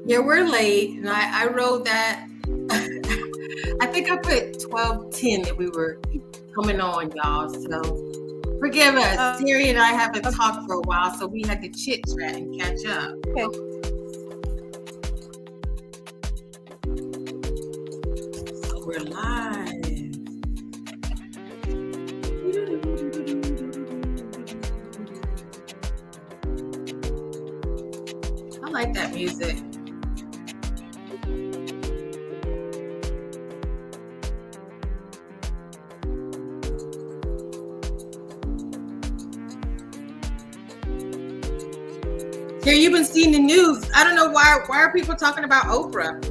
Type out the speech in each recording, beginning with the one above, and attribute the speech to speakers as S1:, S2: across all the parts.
S1: Yeah, we're late, and I wrote that. I think I put 12:10 that we were coming on, y'all. So forgive us. Terry and I haven't talked for a while, so we had to chit chat and catch up.
S2: Okay.
S1: So we're live. I like that music. Here, you've been seeing the news. I don't know why are people talking about Oprah?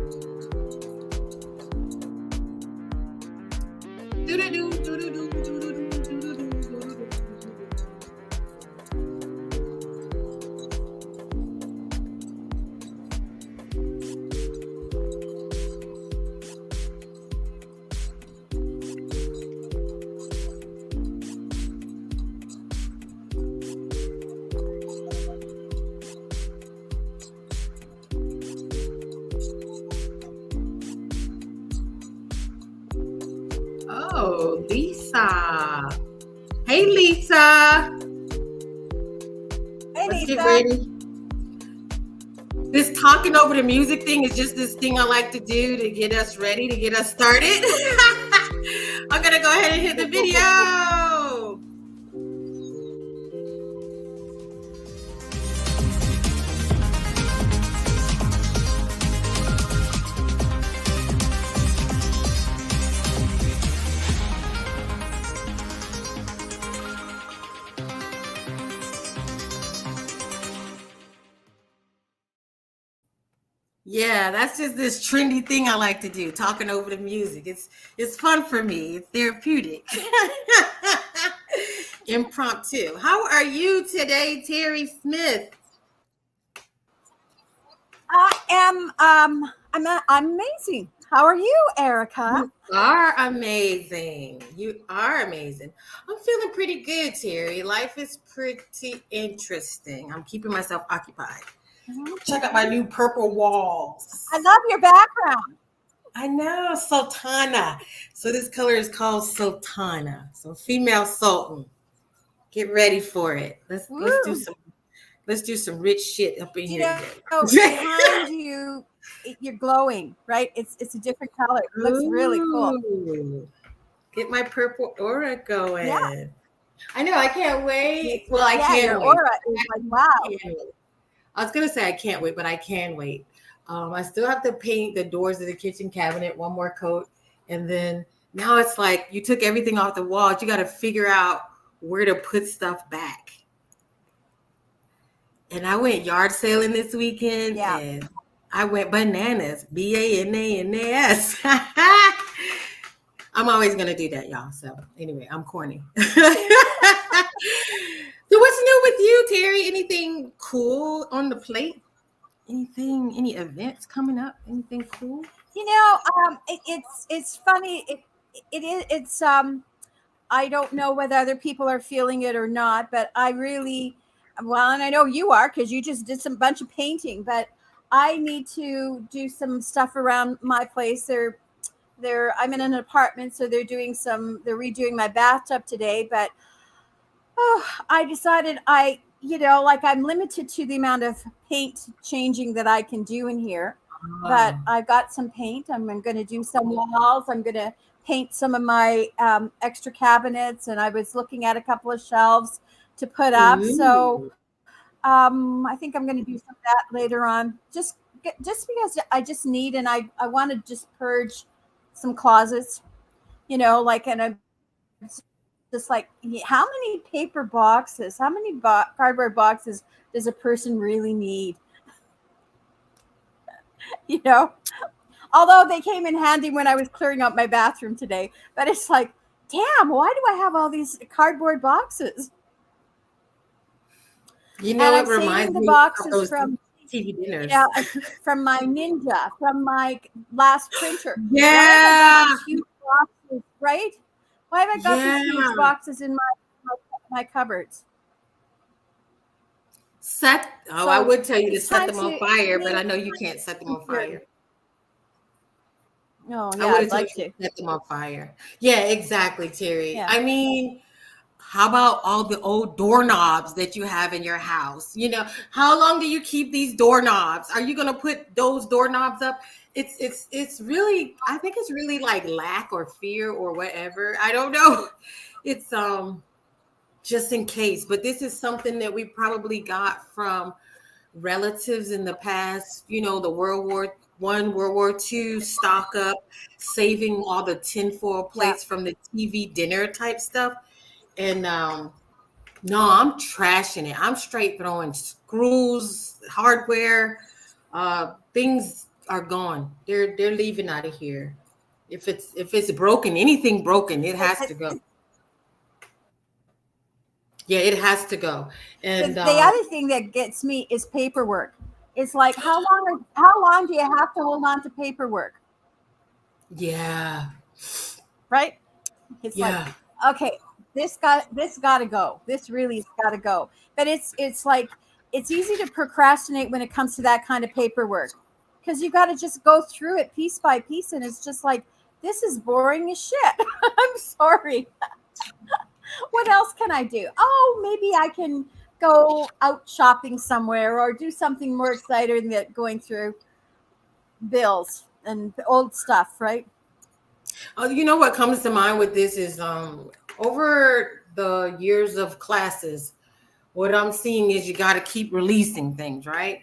S1: Oh, Lisa. Hey, Lisa.
S2: Hey,
S1: Let's
S2: Lisa.
S1: get ready. This talking over the music thing is just this thing I like to do to get us ready, to get us started. I'm going to go ahead and hit the video. Yeah, that's just this trendy thing I like to do, talking over the music. It's fun for me. It's therapeutic. Impromptu. How are you today, Terry Smith?
S2: I am I'm amazing. How are you, Erica?
S1: You are amazing. You are amazing. I'm feeling pretty good, Terry. Life is pretty interesting. I'm keeping myself occupied. Check out my new purple walls.
S2: I love your background.
S1: I know, Sultana. So this color is called Sultana. So female sultan. Get ready for it. Let's do some rich shit up in here.
S2: Behind you, you're glowing, right? It's a different color. It looks really cool.
S1: Get my purple aura going.
S2: Yeah.
S1: I know, I can't wait. Well, I can't
S2: your
S1: wait.
S2: aura is like, wow.
S1: I was going to say I can't wait, but I can wait. I still have to paint the doors of the kitchen cabinet one more coat. And then now it's like you took everything off the walls. You got to figure out where to put stuff back. And I went yard sailing this weekend.
S2: Yeah.
S1: And I went bananas. BANANAS. I'm always going to do that, y'all. So anyway, I'm corny. So what's new with you, Terry? Anything cool on the plate? Any events coming up? Anything cool?
S2: It's funny. It's I don't know whether other people are feeling it or not, but I really, well, and I know you are because you just did some bunch of painting, but I need to do some stuff around my place. I'm in an apartment, so they're redoing my bathtub today, but I decided I'm limited to the amount of paint changing that I can do in here. But I got some paint. I'm going to do some walls. I'm going to paint some of my extra cabinets. And I was looking at a couple of shelves to put up.
S1: Ooh.
S2: So I think I'm going to do some of that later on. Just because I just need, and I want to just purge some closets, and I'm just like, how many paper boxes, how many cardboard boxes does a person really need? Although they came in handy when I was clearing out my bathroom today, but it's like, damn, why do I have all these cardboard boxes?
S1: It reminds me
S2: boxes
S1: of those
S2: from
S1: TV dinners.
S2: Yeah, from my Ninja, from my last printer.
S1: Yeah.
S2: Huge boxes, right? Why have I got these huge boxes in my cupboards?
S1: I
S2: So
S1: would tell you to
S2: it's
S1: set
S2: time
S1: them on
S2: to
S1: fire, but
S2: me.
S1: I know you can't set them on fire.
S2: Oh
S1: I
S2: yeah,
S1: would
S2: I'd
S1: have told
S2: like
S1: you
S2: to.
S1: to set them on fire. Yeah, exactly, Terry.
S2: Yeah.
S1: I mean, how about all the old doorknobs that you have in your house? How long do you keep these doorknobs? Are you going to put those doorknobs up? It's really, I think it's really like lack or fear or whatever. I don't know. It's just in case, but this is something that we probably got from relatives in the past, the World War I, World War II stock up, saving all the tinfoil
S2: Yeah.
S1: plates from the TV dinner type stuff. And no, I'm trashing it. I'm straight throwing screws, hardware, things are gone. They're leaving out of here. If it's broken, anything broken, it
S2: It,
S1: has to
S2: it,
S1: go. Yeah, it has to go. And
S2: the other thing that gets me is paperwork. It's like how long do you have to hold on to paperwork,
S1: yeah,
S2: right? It's like,
S1: yeah.
S2: okay, this got to go. This really has got to go. But it's like it's easy to procrastinate when it comes to that kind of paperwork because you got to just go through it piece by piece, and it's just like this is boring as shit. I'm sorry. What else can I do? Oh, maybe I can go out shopping somewhere or do something more exciting than going through bills and old stuff, right?
S1: You know what comes to mind with this is over the years of classes, what I'm seeing is you got to keep releasing things, right?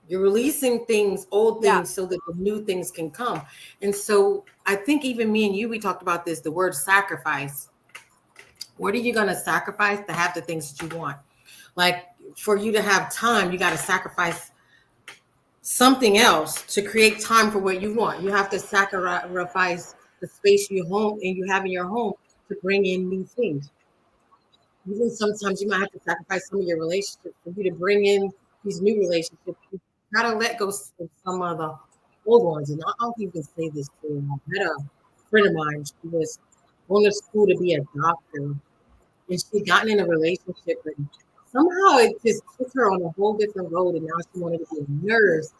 S1: You're releasing things, old
S2: Yeah.
S1: things, so that the new things can come. And so I think even me and you, we talked about this, the word sacrifice. What are you going to sacrifice to have the things that you want? Like for you to have time, you got to sacrifice something else to create time for what you want. You have to sacrifice the space you have in your home to bring in new things. Even sometimes you might have to sacrifice some of your relationships for you to bring in these new relationships. You gotta let go of some of the old ones. And I'll even say this too. I had a friend of mine. She was going to school to be a doctor, and she gotten in a relationship, and somehow it just took her on a whole different road. And now she wanted to be a nurse,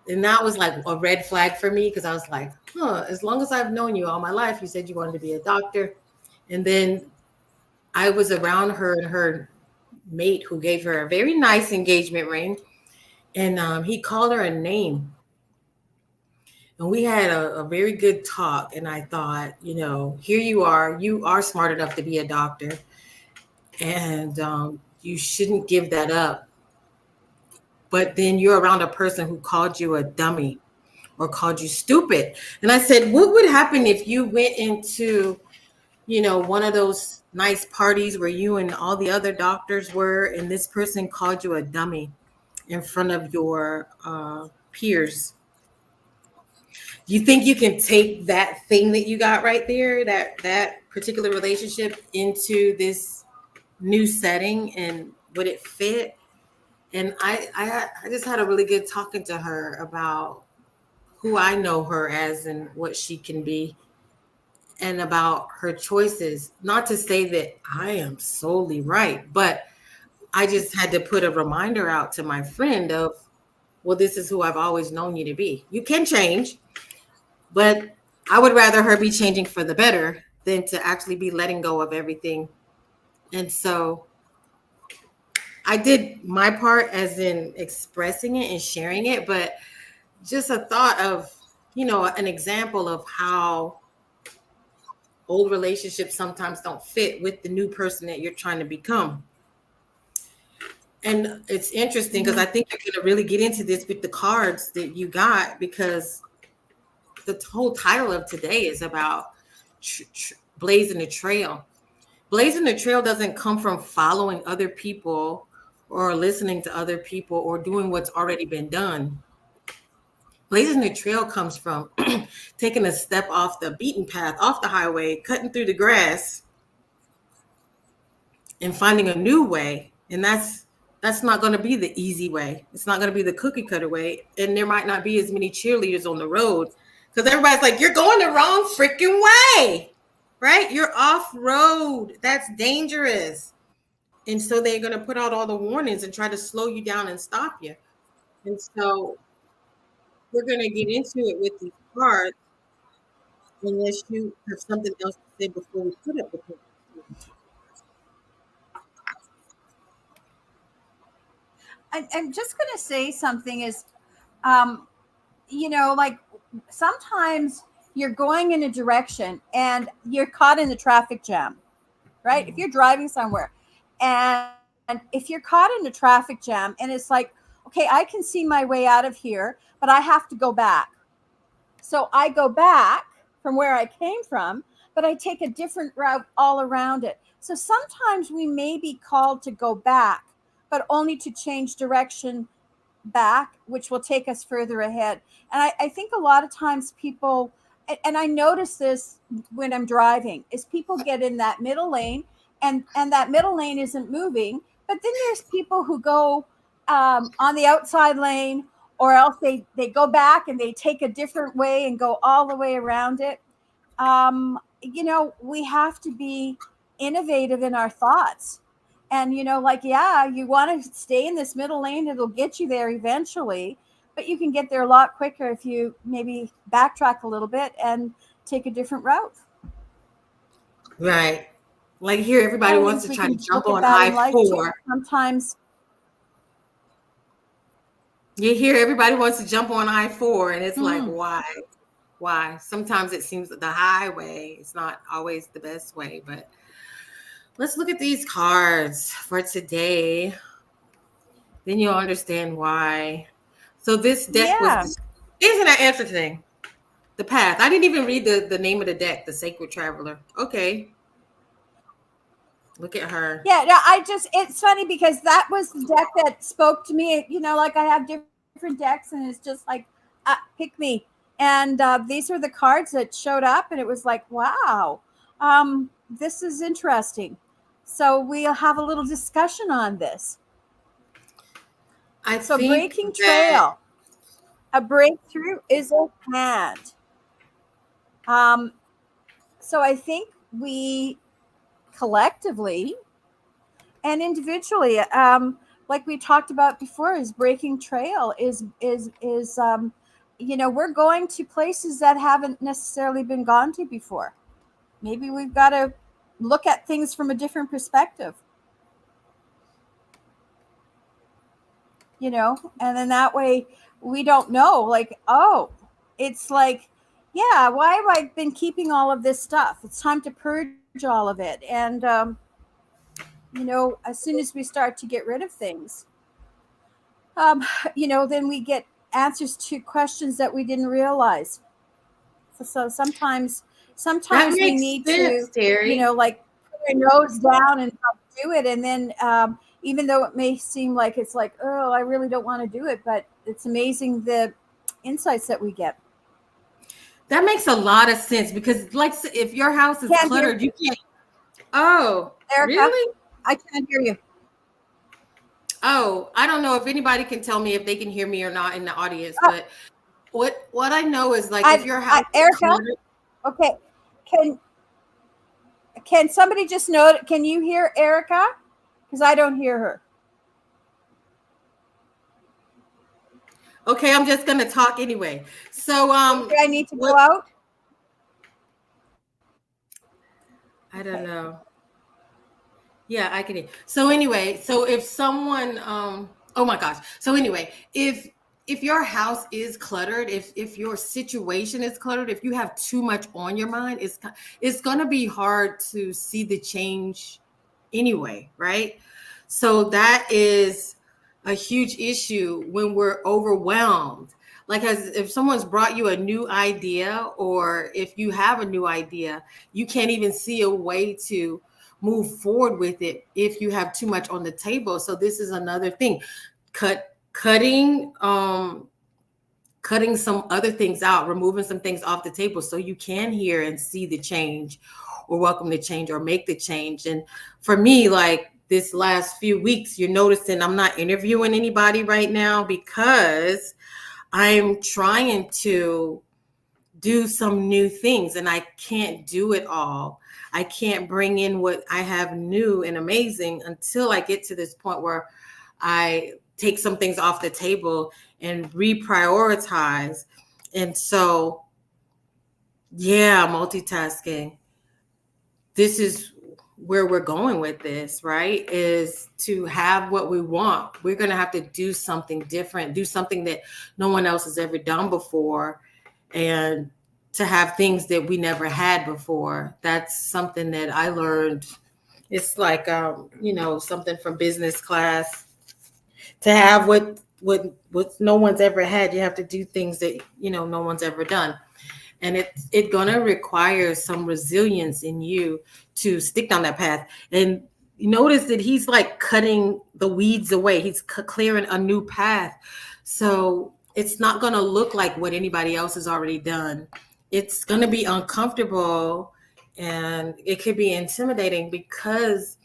S1: and that was like a red flag for me because I was like, as long as I've known you all my life, you said you wanted to be a doctor. And then I was around her and her mate who gave her a very nice engagement ring. And he called her a name. And we had a very good talk. And I thought, here you are smart enough to be a doctor. And you shouldn't give that up. But then you're around a person who called you a dummy or called you stupid. And I said, what would happen if you went into, one of those nice parties where you and all the other doctors were, and this person called you a dummy in front of your peers? You think you can take that thing that you got right there, that particular relationship, into this new setting, and would it fit? And I just had a really good talking to her about who I know her as and what she can be, and about her choices. Not to say that I am solely right, but I just had to put a reminder out to my friend of, well, this is who I've always known you to be. You can change, but I would rather her be changing for the better than to actually be letting go of everything. And so I did my part as in expressing it and sharing it, but just a thought of, an example of how old relationships sometimes don't fit with the new person that you're trying to become. And it's interesting because I
S2: Hmm.
S1: think you're going to really get into this with the cards that you got, because the whole title of today is about blazing the trail. Blazing the trail doesn't come from following other people or listening to other people or doing what's already been done. Blazing the trail comes from taking a step off the beaten path, off the highway, cutting through the grass, and finding a new way. And that's not going to be the easy way. It's not going to be the cookie cutter way. And there might not be as many cheerleaders on the road because everybody's like, you're going the wrong freaking way, right? You're off road. That's dangerous. And so they're going to put out all the warnings and try to slow you down and stop you. And so we're going to get into it with these cards unless you have something else to say before we put up the picture.
S2: I'm just going to say something is, um, like sometimes you're going in a direction and you're caught in a traffic jam, right? If you're driving somewhere and if you're caught in a traffic jam and it's like, okay, I can see my way out of here, but I have to go back. So I go back from where I came from, but I take a different route all around it. So sometimes we may be called to go back, but only to change direction back, which will take us further ahead. And I think a lot of times people, and I notice this when I'm driving, is people get in that middle lane, and that middle lane isn't moving. But then there's people who go on the outside lane, or else they go back and they take a different way and go all the way around it. We have to be innovative in our thoughts. And, like, yeah, you want to stay in this middle lane, it'll get you there eventually, but you can get there a lot quicker if you maybe backtrack a little bit and take a different route.
S1: Right. Like here, everybody
S2: I
S1: wants
S2: think
S1: to
S2: we
S1: try to
S2: can
S1: jump
S2: look at
S1: on
S2: that in
S1: I
S2: life too.
S1: 4.
S2: Sometimes,
S1: You hear everybody wants to jump on I 4, and it's like,
S2: mm,
S1: why? Why? Sometimes it seems that the highway is not always the best way, but let's look at these cards for today. Then you'll understand why. So this deck was,
S2: yeah.
S1: isn't that interesting? The path. I didn't even read the name of the deck, the Sacred Traveler. Okay. Look at her.
S2: Yeah, no, it's funny because that was the deck that spoke to me. Like I have different decks, and it's just like, pick me. And these were the cards that showed up, and it was like, wow, this is interesting. So we'll have a little discussion on this.
S1: I
S2: So,
S1: think
S2: breaking
S1: that
S2: trail, a breakthrough is a hand. Um, so I think we collectively and individually, like we talked about before, is breaking trail is we're going to places that haven't necessarily been gone to before. Maybe we've got to look at things from a different perspective, and then that way we don't know, like, oh, it's like, yeah, why have I been keeping all of this stuff? It's time to purge all of it. And as soon as we start to get rid of things, um, then we get answers to questions that we didn't realize. So
S1: that
S2: sometimes we
S1: makes
S2: need
S1: sense,
S2: to,
S1: Terry.
S2: like, put our nose down and do it. And then, even though it may seem like it's like, oh, I really don't want to do it, but it's amazing the insights that we get.
S1: That makes a lot of sense because, like, if your house is
S2: Can't hear
S1: cluttered, you can't. Oh,
S2: Erica.
S1: really?
S2: I can't hear you.
S1: Oh, I don't know if anybody can tell me if they can hear me or not in the audience,
S2: Oh,
S1: but what I know is like if your house is
S2: Erica.
S1: cluttered.
S2: Okay. Can somebody just note? Can you hear Erica? Because I don't hear her.
S1: Okay, I'm just gonna talk anyway. So
S2: Maybe I need to go out.
S1: I don't
S2: Okay.
S1: know. Yeah, I can hear. So anyway, so if someone oh my gosh. So anyway, if your house is cluttered, if your situation is cluttered, if you have too much on your mind, it's going to be hard to see the change anyway, right? So that is a huge issue when we're overwhelmed. Like as if someone's brought you a new idea, or if you have a new idea, you can't even see a way to move forward with it if you have too much on the table. So this is another thing. Cutting some other things out, removing some things off the table so you can hear and see the change, or welcome the change, or make the change. And for me, like this last few weeks, you're noticing I'm not interviewing anybody right now because I'm trying to do some new things and I can't do it all. I can't bring in what I have new and amazing until I get to this point where I take some things off the table and reprioritize. And so, yeah, multitasking. This is where we're going with this, right? Is to have what we want. We're going to have to do something different, do something that no one else has ever done before, and to have things that we never had before. That's something that I learned. It's like, something from business class. To have what no one's ever had, you have to do things that no one's ever done, and it's gonna require some resilience in you to stick down that path. And you notice that he's like cutting the weeds away. He's clearing a new path, so it's not gonna look like what anybody else has already done. It's gonna be uncomfortable, and it could be intimidating because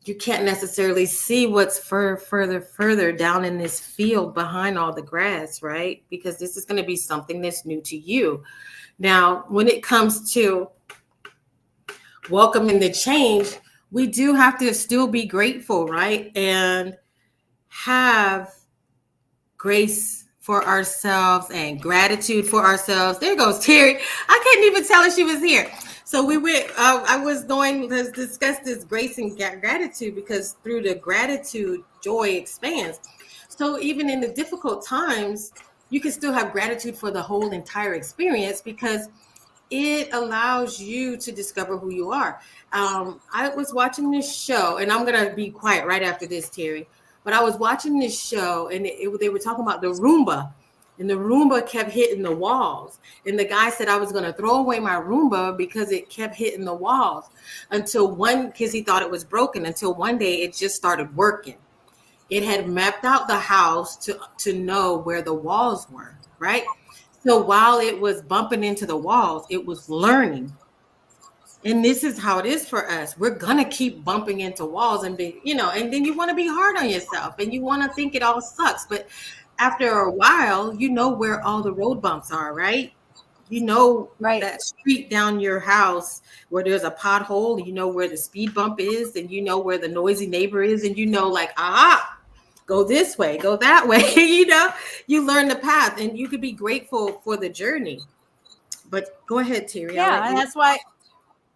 S1: you can't necessarily see what's further down in this field behind all the grass, right? Because this is going to be something that's new to you. Now, when it comes to welcoming the change, we do have to still be grateful, right? And have grace for ourselves and gratitude for ourselves. There goes Terry. I couldn't even tell her she was here. So we went, I was going to discuss this grace and gratitude, because through the gratitude, joy expands. So even in the difficult times, you can still have gratitude for the whole entire experience, because it allows you to discover who you are. I was watching this show, and I'm going to be quiet right after this, Terry. But I was watching this show, and they were talking about the Roomba, and the Roomba kept hitting the walls. And the guy said I was going to throw away my Roomba because it kept hitting the walls because he thought it was broken, until one day it just started working. It had mapped out the house to know where the walls were, right? So while it was bumping into the walls, it was learning. And this is how it is for us. We're going to keep bumping into walls and and then you want to be hard on yourself and you want to think it all sucks. But after a while, you know where all the road bumps are, right? You know
S2: Right.
S1: that street down your house where there's a pothole, you know where the speed bump is, and you know where the noisy neighbor is, and like, go this way, go that way. You learn the path, and you could be grateful for the journey. But go ahead, Terry. I'll let
S2: Yeah, and
S1: you.
S2: that's why.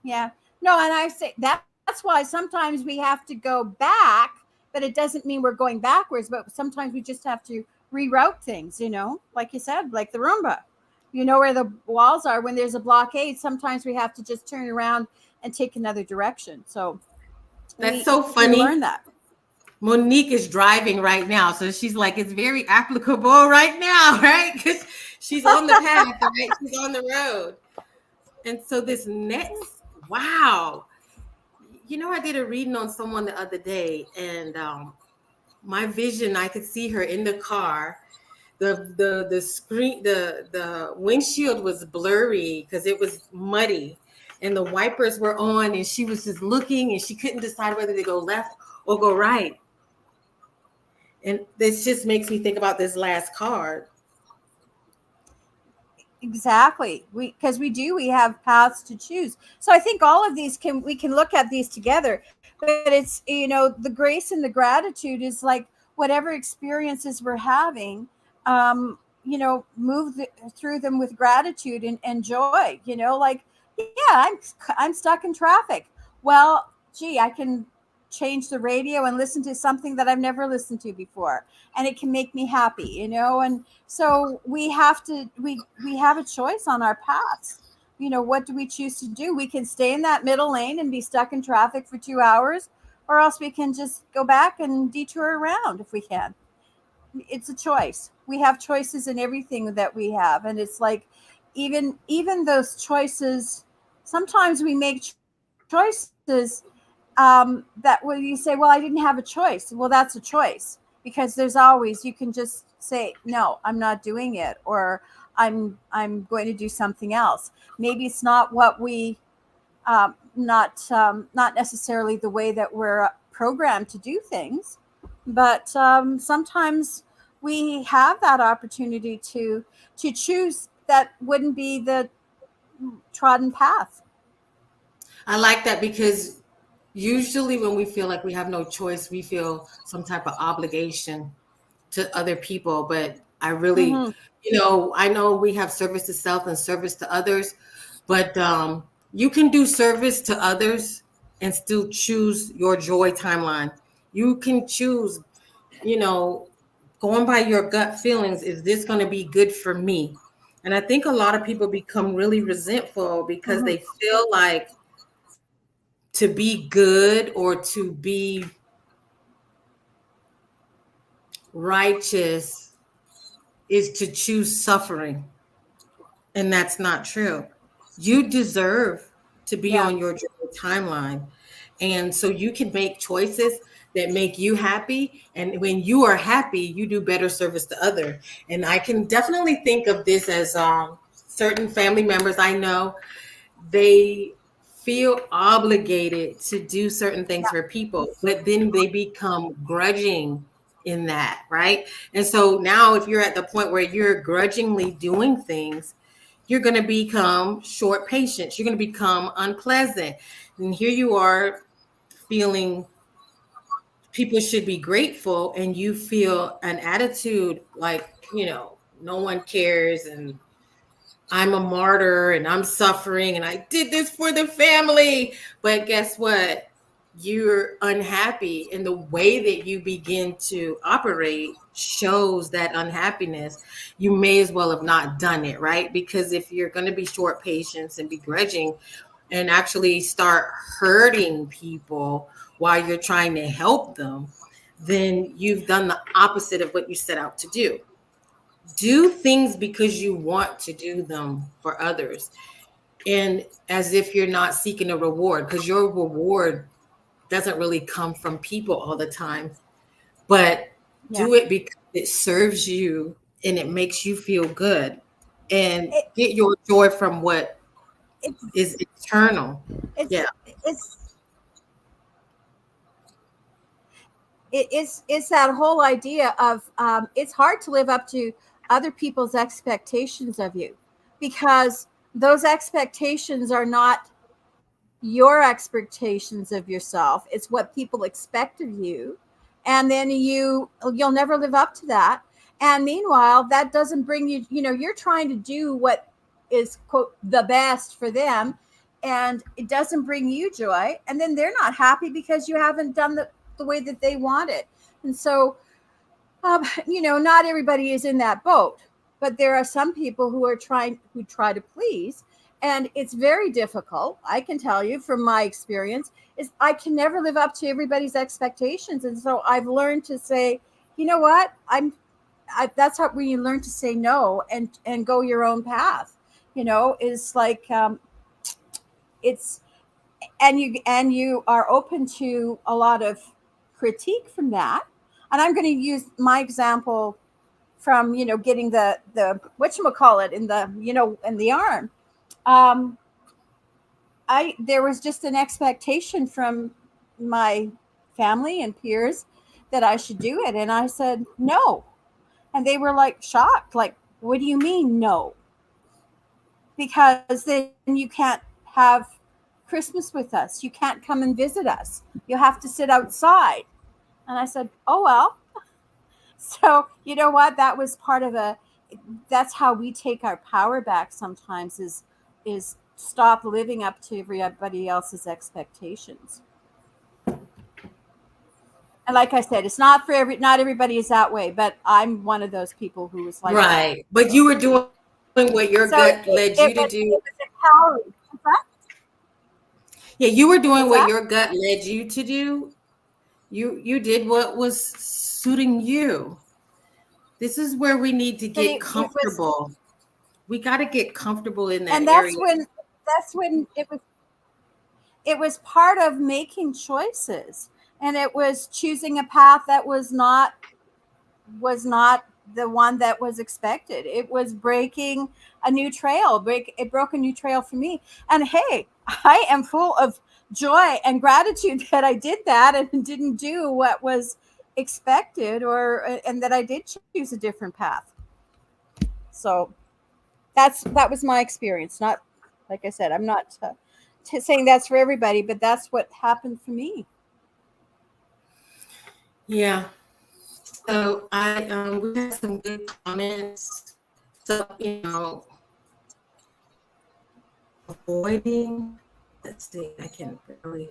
S2: Yeah. No, and I say that's why sometimes we have to go back, but it doesn't mean we're going backwards. But sometimes we just have to reroute things. Like you said, like the Roomba. You know where the walls are. When there's a blockade, sometimes we have to just turn around and take another direction. So
S1: That's
S2: we
S1: so
S2: we
S1: funny.
S2: learn that.
S1: Monique is driving right now, so she's like, it's very applicable right now, right? Because she's on the path, right? She's on the road. And so this next, wow. I did a reading on someone the other day, and my vision, I could see her in the car. The screen, the windshield was blurry because it was muddy, and the wipers were on, and she was just looking, and she couldn't decide whether to go left or go right. And this just makes me think about this last card.
S2: Exactly. We have paths to choose. So I think all of these we can look at these together, but it's the grace and the gratitude is like whatever experiences we're having, through them with gratitude and joy. Like, yeah, I'm stuck in traffic. Well, gee, I can change the radio and listen to something that I've never listened to before, and it can make me happy. And so we have a choice on our paths. What do we choose to do? We can stay in that middle lane and be stuck in traffic for 2 hours, or else we can just go back and detour around if we can. It's a choice. We have choices in everything that we have, and it's like even those choices. Sometimes we make choices that when you say, "Well, I didn't have a choice." Well, that's a choice, because there's always, you can just say, "No, I'm not doing it," or I'm going to do something else. Maybe it's not what we not necessarily the way that we're programmed to do things, but sometimes we have that opportunity to choose that wouldn't be the trodden path.
S1: I like that because usually when we feel like we have no choice, we feel some type of obligation to other people. But I really,
S2: Hmm.
S1: I know we have service to self and service to others, but you can do service to others and still choose your joy timeline. You can choose, you know, going by your gut feelings, is this going to be good for me? And I think a lot of people become really resentful because
S2: Hmm.
S1: they feel like to be good or to be righteous is to choose suffering. And that's not true. You deserve to be
S2: Yeah.
S1: on your timeline. And so you can make choices that make you happy. And when you are happy, you do better service to other. And I can definitely think of this as certain family members I know, they feel obligated to do certain things for people, but then they become grudging in that, right? And so now, if you're at the point where you're grudgingly doing things, you're going to become short patience. You're going to become unpleasant. And here you are feeling people should be grateful, and you feel an attitude like, no one cares, and I'm a martyr and I'm suffering and I did this for the family. But guess what? You're unhappy, and the way that you begin to operate shows that unhappiness. You may as well have not done it, right? Because if you're going to be short patience and begrudging and actually start hurting people while you're trying to help them, then you've done the opposite of what you set out to do. Do things because you want to do them for others, and as if you're not seeking a reward, because your reward doesn't really come from people all the time, but
S2: Yeah.
S1: do it because it serves you and it makes you feel good, and
S2: It,
S1: get your joy from what
S2: it's
S1: is eternal.
S2: it's
S1: Yeah.
S2: it's it's that whole idea of it's hard to live up to other people's expectations of you because those expectations are not your expectations of yourself. It's what people expect of you, and then you'll never live up to that. And meanwhile, that doesn't bring you, you're trying to do what is quote the best for them, and it doesn't bring you joy, and then they're not happy because you haven't done the way that they want it. And so not everybody is in that boat, but there are some people who try to please, and it's very difficult. I can tell you from my experience is I can never live up to everybody's expectations, and so I've learned to say, you know what, that's how when you learn to say no and go your own path. Is like it's and you are open to a lot of critique from that. And I'm going to use my example from getting the whatchamacallit in the arm. um I There was just an expectation from my family and peers that I should do it, and I said no. And they were like shocked, like, what do you mean no? Because then you can't have Christmas with us, you can't come and visit us, you have to sit outside. And I said, oh well. So you know what, that was part of a that's how we take our power back sometimes, is stop living up to everybody else's expectations. And like I said, it's not everybody is that way, but I'm one of those people who was like that.
S1: Right. But you were doing what your
S2: So
S1: gut led you to do.
S2: it was empowering. What's that?
S1: Yeah, you were doing
S2: What's
S1: what
S2: that?
S1: your gut led you to do. You did what was suiting you. This is where we need to
S2: But
S1: get
S2: it was,
S1: comfortable. We got to get comfortable in that
S2: and
S1: area.
S2: that's when it was part of making choices, and it was choosing a path that was not the one that was expected. It was breaking a new trail. It broke a new trail for me. And hey, I am full of joy and gratitude that I did that and didn't do what was expected, or and that I did choose a different path. So that was my experience. Not, like I said, I'm not. saying that's for everybody, but that's what happened for me.
S1: Yeah. So we had some good comments. So, avoiding, let's see, I can really,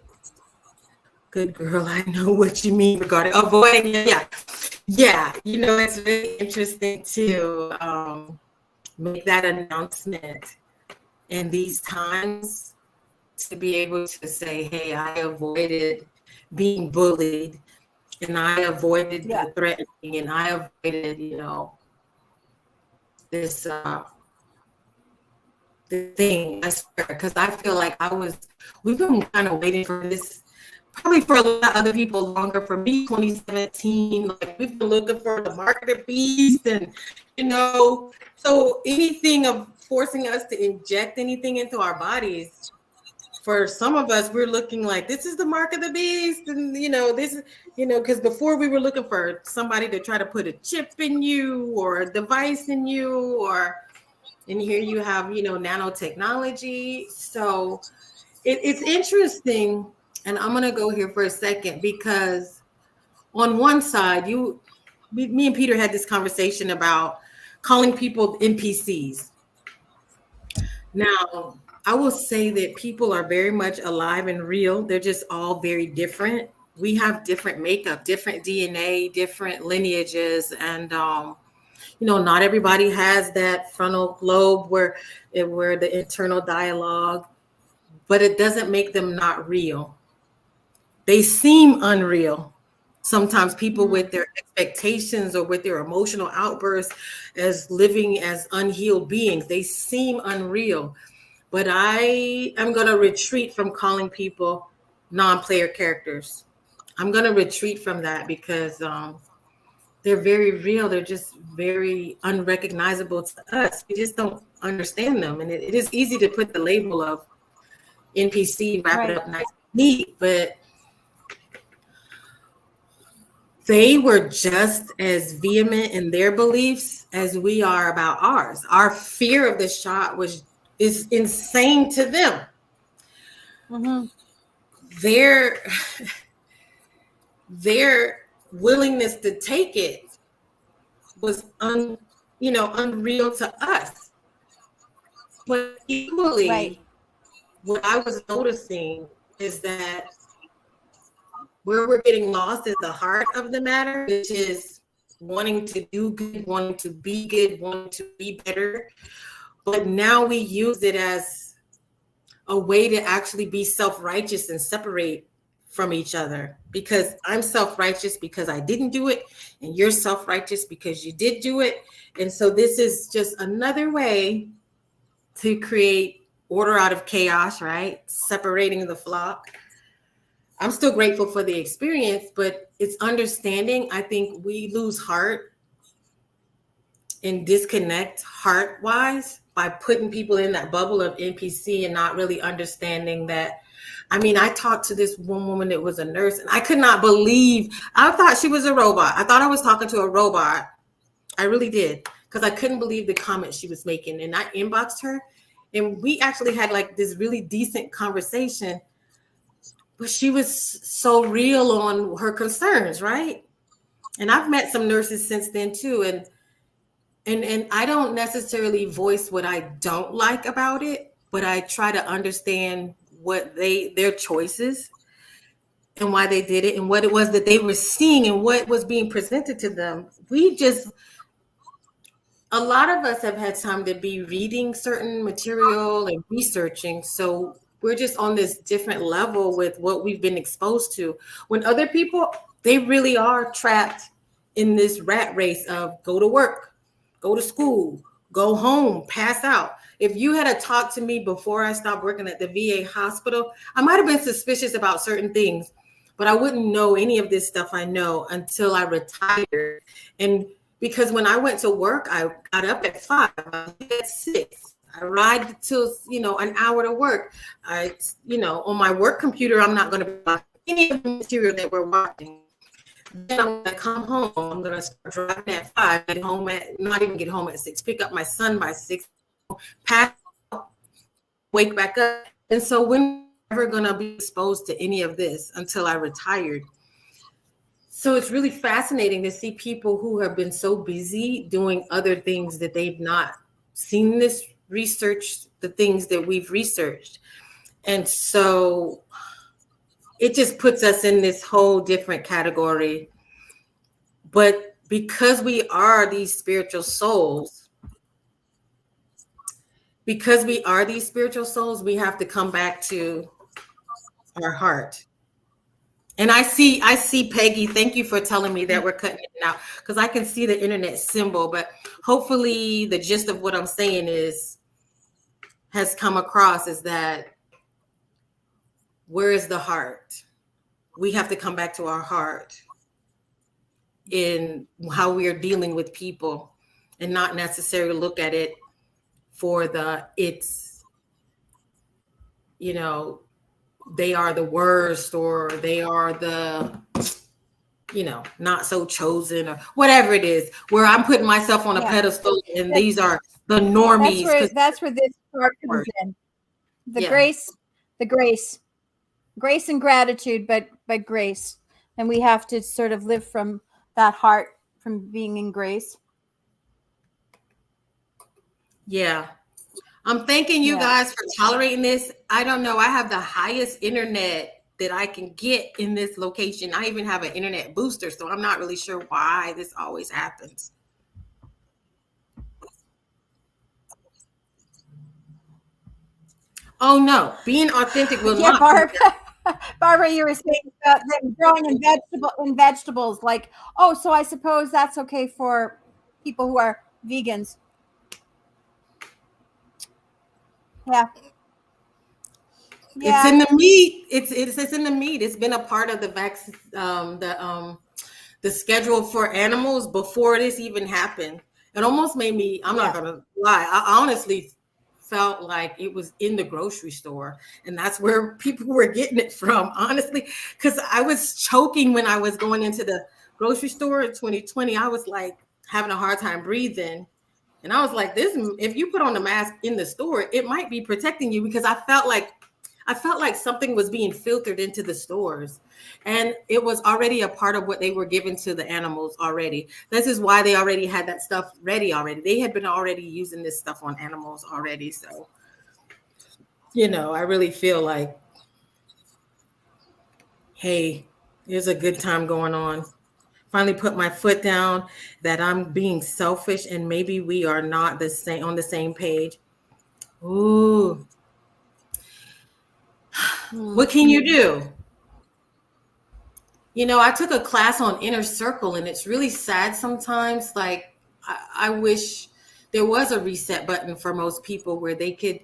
S1: good girl, I know what you mean regarding avoiding. Yeah. Yeah. It's really interesting to make that announcement in these times, to be able to say, hey, I avoided being bullied, and I avoided
S2: Yeah.
S1: the threatening, and I avoided, this the thing. I swear, because I feel like we've been kind of waiting for this, probably for a lot of other people longer. For me, 2017, like we've been looking for the mark of the beast, and so anything of forcing us to inject anything into our bodies. For some of us, we're looking like this is the mark of the beast, and this, because before we were looking for somebody to try to put a chip in you or a device in you, and here you have nanotechnology. So it's interesting, and I'm gonna go here for a second, because on one side, me and Peter had this conversation about calling people NPCs. Now, I will say that people are very much alive and real. They're just all very different. We have different makeup, different DNA, different lineages, and not everybody has that frontal lobe where the internal dialogue, but it doesn't make them not real. They seem unreal. Sometimes people with their expectations or with their emotional outbursts as living as unhealed beings, they seem unreal. But I am going to retreat from calling people non-player characters. I'm going to retreat from that because they're very real. They're just very unrecognizable to us. We just don't understand them. And it is easy to put the label of NPC, wrap it
S2: Right.
S1: up nice and neat, but they were just as vehement in their beliefs as we are about ours. Our fear of the shot is insane to them.
S2: Mm-hmm.
S1: Their willingness to take it was unreal to us. But equally,
S2: Right.
S1: what I was noticing is that where we're getting lost is the heart of the matter, which is wanting to do good, wanting to be good, wanting to be better. But now we use it as a way to actually be self-righteous and separate from each other, because I'm self-righteous because I didn't do it, and you're self-righteous because you did do it. And so this is just another way to create order out of chaos, right? Separating the flock. I'm still grateful for the experience, but it's understanding. I think we lose heart and disconnect heart-wise by putting people in that bubble of NPC and not really understanding that. I mean, I talked to this one woman that was a nurse, and I could not believe, I thought she was a robot. I thought I was talking to a robot. I really did, because I couldn't believe the comments she was making. And I inboxed her, and we actually had like this really decent conversation, but she was so real on her concerns, right? And I've met some nurses since then too. And I don't necessarily voice what I don't like about it, but I try to understand what their choices and why they did it and what it was that they were seeing and what was being presented to them. A lot of us have had time to be reading certain material and researching. So we're just on this different level with what we've been exposed to. When other people, they really are trapped in this rat race of go to work, go to school, go home, pass out. If you had to talk to me before I stopped working at the VA hospital, I might have been suspicious about certain things, but I wouldn't know any of this stuff I know until I retired. And because when I went to work, I got up at 5, I leave at 6. I ride till an hour to work. On my work computer, I'm not going to watch any of the material that we're watching. Then I'm going to come home. I'm going to start driving at 5, not even get home at 6, pick up my son by 6, pass out, wake back up, And so when ever going to be exposed to any of this until I retired. So it's really fascinating to see people who have been so busy doing other things that they've not seen this research, the things that we've researched. And so it just puts us in this whole different category. But because we are these spiritual souls, we have to come back to our heart. And I see Peggy. Thank you for telling me that we're cutting it out because I can see the internet symbol. But hopefully, the gist of what I'm saying has come across is that where is the heart? We have to come back to our heart in how we are dealing with people, and not necessarily look at it for it's they are the worst or they are the not so chosen or whatever it is, where I'm putting myself on a pedestal and these are the normies.
S2: That's where this part comes in. The grace and gratitude, but grace. And we have to sort of live from that heart, from being in grace.
S1: Yeah. I'm thanking you guys for tolerating this. I don't know. I have the highest internet that I can get in this location. I even have an internet booster, so I'm not really sure why this always happens. Oh no, being authentic will not.
S2: Barbara, you were saying about them growing in vegetables. Like, oh, so I suppose that's okay for people who are vegans. Yeah.
S1: It's in the meat. It's in the meat. It's been a part of the vaccine, the schedule for animals before this even happened. It almost made me, I'm not gonna lie, I honestly felt like it was in the grocery store, and that's where people were getting it from, honestly, because I was choking when I was going into the grocery store in 2020. I was like having a hard time breathing. And I was like, this, if you put on the mask in the store, it might be protecting you, because I felt like something was being filtered into the stores, and it was already a part of what they were giving to the animals already. This is why they already had that stuff ready already. They had been already using this stuff on animals already. So, I really feel like, hey, there's a good time going on. Finally put my foot down that I'm being selfish and maybe we are not on the same page. Ooh. What can you do? I took a class on inner circle, and it's really sad sometimes. Like, I wish there was a reset button for most people where they could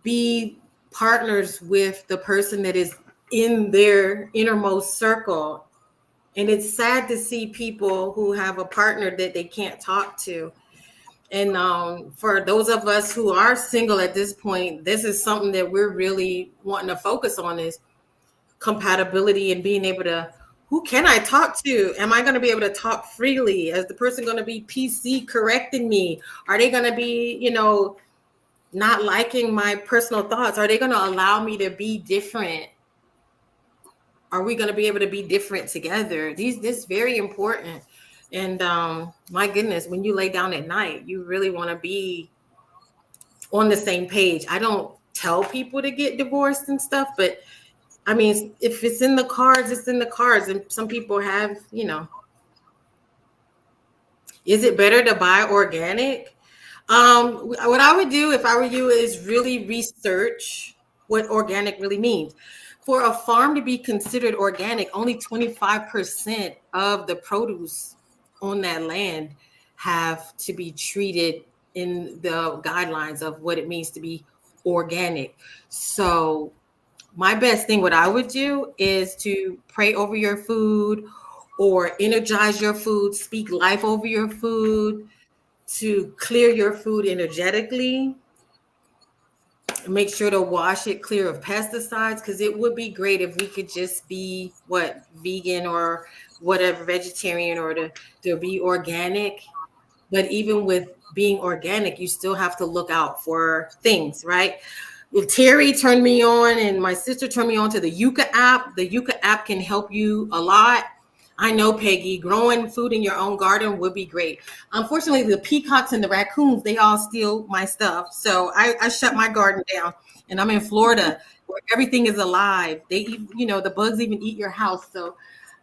S1: be partners with the person that is in their innermost circle. And it's sad to see people who have a partner that they can't talk to. And for those of us who are single at this point, this is something that we're really wanting to focus on, is compatibility and being able to, who can I talk to? Am I going to be able to talk freely? Is the person going to be PC correcting me? Are they going to be, not liking my personal thoughts? Are they going to allow me to be different? Are we going to be able to be different together? This is very important. And my goodness, when you lay down at night, you really want to be on the same page. I don't tell people to get divorced and stuff, but I mean, if it's in the cards, it's in the cards. And some people have, is it better to buy organic? What I would do if I were you is really research what organic really means. For a farm to be considered organic, only 25% of the produce on that land have to be treated in the guidelines of what it means to be organic. So my best thing, what I would do is to pray over your food or energize your food, speak life over your food, to clear your food energetically. Make sure to wash it clear of pesticides, because it would be great if we could just be vegan or whatever, vegetarian, or to be organic. But even with being organic, you still have to look out for things, right? Terry turned me on, and my sister turned me on to the Yucca app. The Yucca app can help you a lot. I know, Peggy, growing food in your own garden would be great. Unfortunately, the peacocks and the raccoons, they all steal my stuff. So I shut my garden down. And I'm in Florida where everything is alive. They eat, the bugs even eat your house. So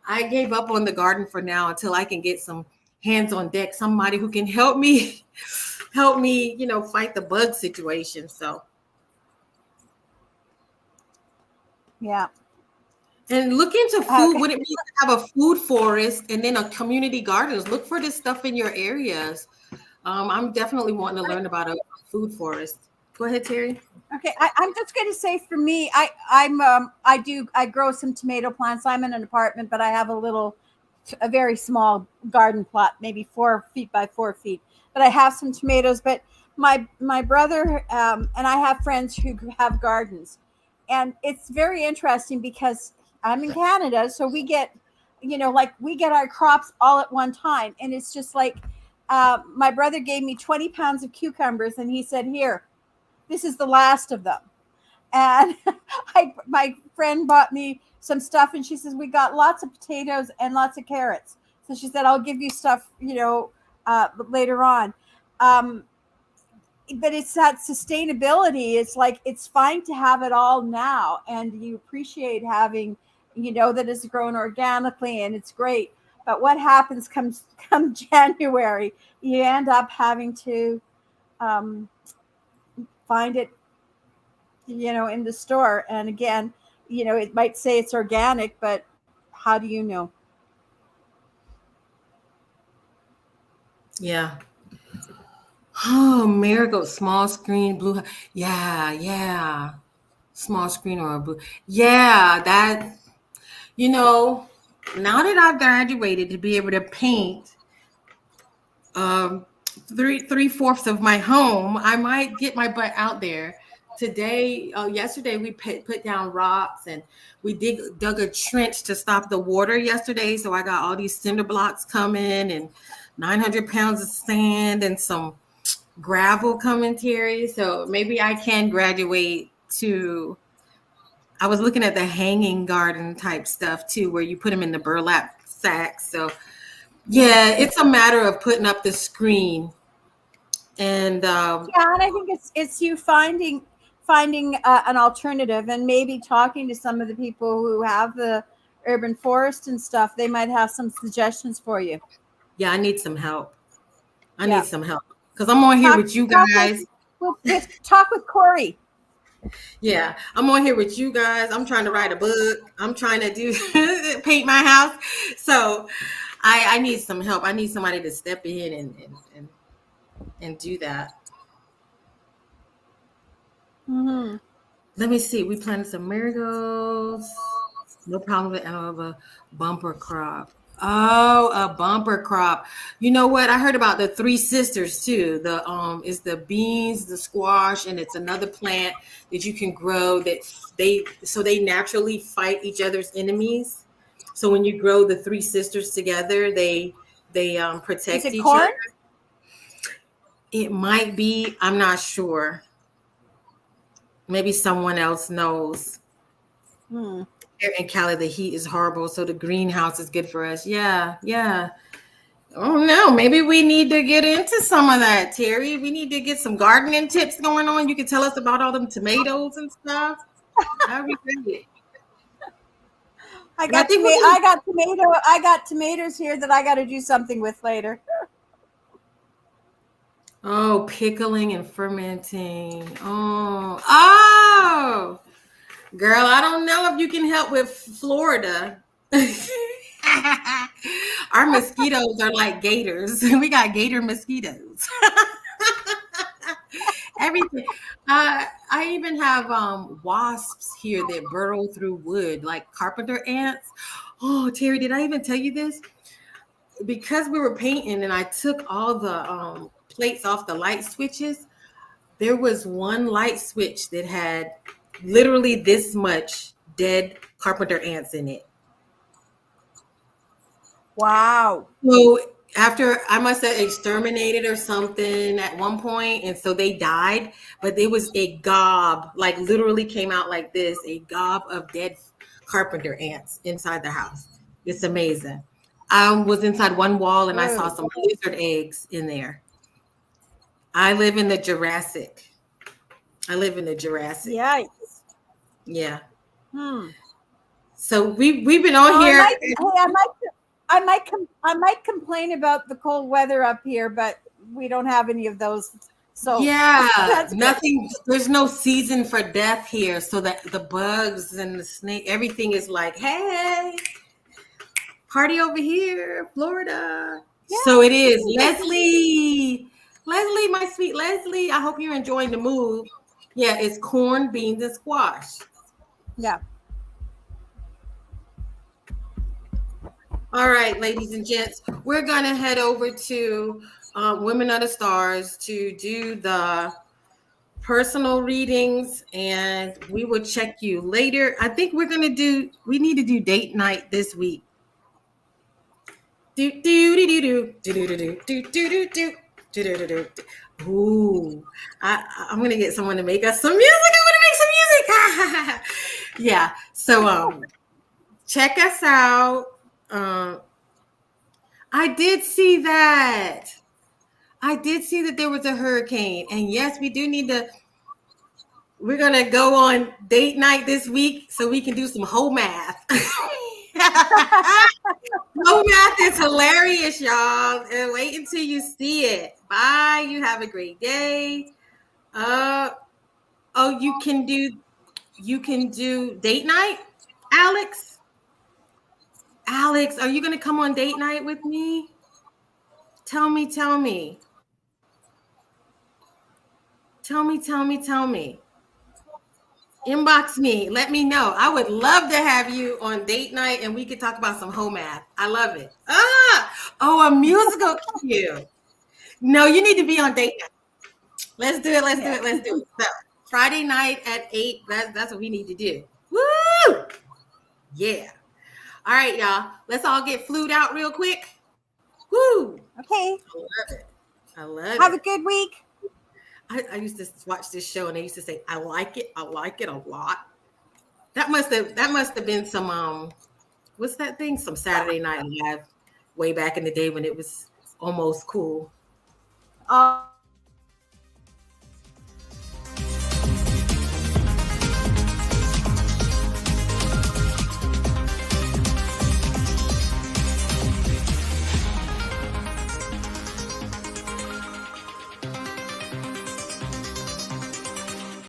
S1: I gave up on the garden for now until I can get some hands on deck, somebody who can help me, fight the bug situation. So
S2: Yeah.
S1: and look into food,
S2: Okay.
S1: what it means to have a food forest and then a community gardens. Look for this stuff in your areas. I'm definitely wanting to learn about a food forest. Go ahead, Terry.
S2: Okay, I'm just going to say for me, I grow some tomato plants. I'm in an apartment, but I have a very small garden plot, maybe 4 feet by 4 feet. But I have some tomatoes. But my brother and I have friends who have gardens, and it's very interesting because I'm in Canada, so we get, like we get our crops all at one time, and it's just like my brother gave me 20 pounds of cucumbers, and he said, "Here, this is the last of them." And my friend bought me some stuff, and she says, "We got lots of potatoes and lots of carrots." So she said, "I'll give you stuff, later on." Um, but it's that sustainability. It's like it's fine to have it all now, and you appreciate having, that it's grown organically, and it's great. But what happens come January, you end up having to um, find it, in the store. And again, it might say it's organic, but how do you know?
S1: Yeah. Oh, marigold, small screen, blue. Yeah, yeah. Small screen or a blue. Yeah, that, you know, now that I've graduated to be able to paint um three-fourths of my home, I might get my butt out there. Yesterday we put down rocks, and we dug a trench to stop the water yesterday. So I got all these cinder blocks coming, and 900 pounds of sand and some gravel coming, Terry. So maybe I can graduate to. I was looking at the hanging garden type stuff too, where you put them in the burlap sacks. So yeah, it's a matter of putting up the screen and
S2: Yeah, and I think it's you finding an alternative, and maybe talking to some of the people who have the urban forest and stuff. They might have some suggestions for you.
S1: yeah, I need some help. I need
S2: Yeah,
S1: some help because I'm on here
S2: talk
S1: with you
S2: talk with
S1: guys.
S2: talk with Corey.
S1: Yeah, I'm on here with you guys. I'm trying to write a book. I'm trying to do paint my house. So I need some help. I need somebody to step in and do that.
S2: Hmm.
S1: Let me see. We planted some marigolds. No problem with a bumper crop. Oh, a bumper crop. You know what? I heard about the three sisters too. The is the beans, the squash, and it's another plant that you can grow that they naturally fight each other's enemies. So when you grow the three sisters together, they
S2: Is
S1: protect
S2: it
S1: each other.
S2: corn?
S1: It might be. I'm not sure. Maybe someone else knows.
S2: Hmm.
S1: Here in Cali, the heat is horrible, so the greenhouse is good for us. Yeah, yeah. Oh no, maybe we need to get into some of that, Terry. We need to get some gardening tips going on. You can tell us about all them tomatoes and stuff. That'd be great. But I think we're gonna.
S2: I got tomatoes here that I got to do something with later.
S1: Oh, pickling and fermenting. Oh, girl, I don't know if you can help with Florida. Our mosquitoes are like gators. We got gator mosquitoes. Everything. I even have wasps here that burrow through wood, like carpenter ants. Oh, Terry, did I even tell you this? Because we were painting and I took all the plates off the light switches, there was one light switch that had literally this much dead carpenter ants in it.
S2: Wow.
S1: So after I must have exterminated or something at one point, and so they died. But it was a gob, like literally came out like this, a gob of dead carpenter ants inside the house. It's amazing. I was inside one wall and I saw
S2: Whoa.
S1: some lizard eggs in there. I live in the Jurassic. I live in the Jurassic.
S2: Yikes.
S1: Yeah.
S2: Hmm.
S1: So we've been on
S2: Well,
S1: here.
S2: I might complain about the cold weather up here, but we don't have any of those, so
S1: Yeah,
S2: that's good.
S1: nothing. There's no season for death here, so that the bugs and the snake, everything is like, hey, party over here, Florida.
S2: Yeah,
S1: So it is,
S2: yes,
S1: Leslie. Leslie, my sweet Leslie. I hope you're enjoying the move. Yeah, it's corn, beans, and squash.
S2: yeah.
S1: All right, ladies and gents, we're gonna head over to Women of the Stars to do the personal readings, and we will check you later. I think we need to do date night this week. Do do do do do do do do do do do do. Ooh, I'm gonna get someone to make us some music. I want to make some music. Yeah. So check us out. I did see that. I did see that there was a hurricane, and yes, we do need to. We're gonna go on date night this week so we can do some whole math. Whole math is hilarious, y'all. And wait until you see it. Bye. You have a great day. Oh, you can do date night, Alex. Alex, are you gonna come on date night with me? Tell me, tell me. Tell me, tell me, tell me. Inbox me. Let me know. I would love to have you on date night and we could talk about some home math. I love it. Oh, a musical cue. No, you need to be on date night. Let's do it. Let's do
S2: Yeah.
S1: it. Let's do it. So, Friday night at 8. That's what we need to do. Woo! Yeah. All right, y'all. Let's all get flued out real quick. Woo!
S2: Okay.
S1: I love it. I love
S2: Have a
S1: it.
S2: good week.
S1: I used to watch this show and they used to say, I like it a lot. That must have been some what's that thing? Some Saturday Night Live way back in the day when it was almost cool.